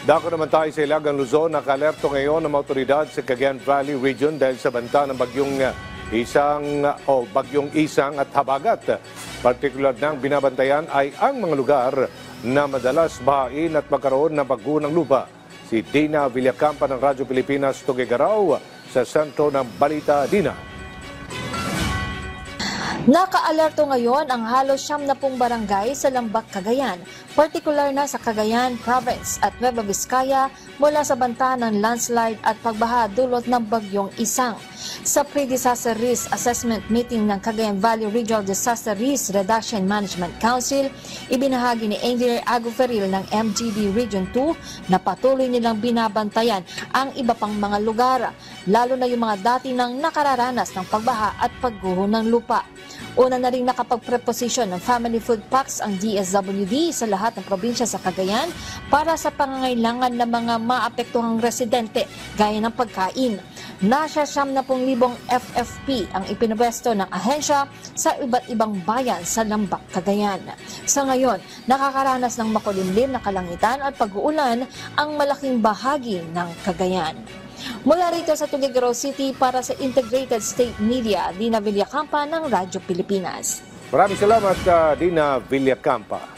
Dako naman tayo sa Ilagan, Luzon. Naka-alerto ngayon ng mga otoridad sa Cagayan Valley Region dahil sa banta ng bagyong isang at habagat. Partikular ng binabantayan ay ang mga lugar na madalas bahain at magkaroon ng pagguho ng lupa. Si Dina Villacampa ng Radyo Pilipinas, Tuguegarao, sa sentro ng Balita. Dina. Naka-alerto ngayon ang halos 70 barangay sa Lambak, Cagayan, partikular na sa Cagayan Province at Nueva Vizcaya mula sa banta ng landslide at pagbaha dulot ng bagyong isang. Sa Pre-Disaster Risk Assessment Meeting ng Cagayan Valley Regional Disaster Risk Reduction Management Council, ibinahagi ni Engineer Aguferil ng MGB Region 2 na patuloy nilang binabantayan ang iba pang mga lugar, lalo na yung mga dati nang nakararanas ng pagbaha at pagguho ng lupa. Una na rin nakapag-preposition ng family food packs ang DSWD sa lahat ng probinsya sa Cagayan para sa pangangailangan ng mga maapektuhang residente gaya ng pagkain. Nasa 70,000 FFP ang ipinwesto ng ahensya sa iba't ibang bayan sa Lambak, Cagayan. Sa ngayon, nakakaranas ng makulimlim na kalangitan at pag-uulan ang malaking bahagi ng Cagayan. Mula rito sa Tuguegarao City para sa Integrated State Media, Dina Villacampa ng Radyo Pilipinas. Maraming salamat, Dina Villacampa.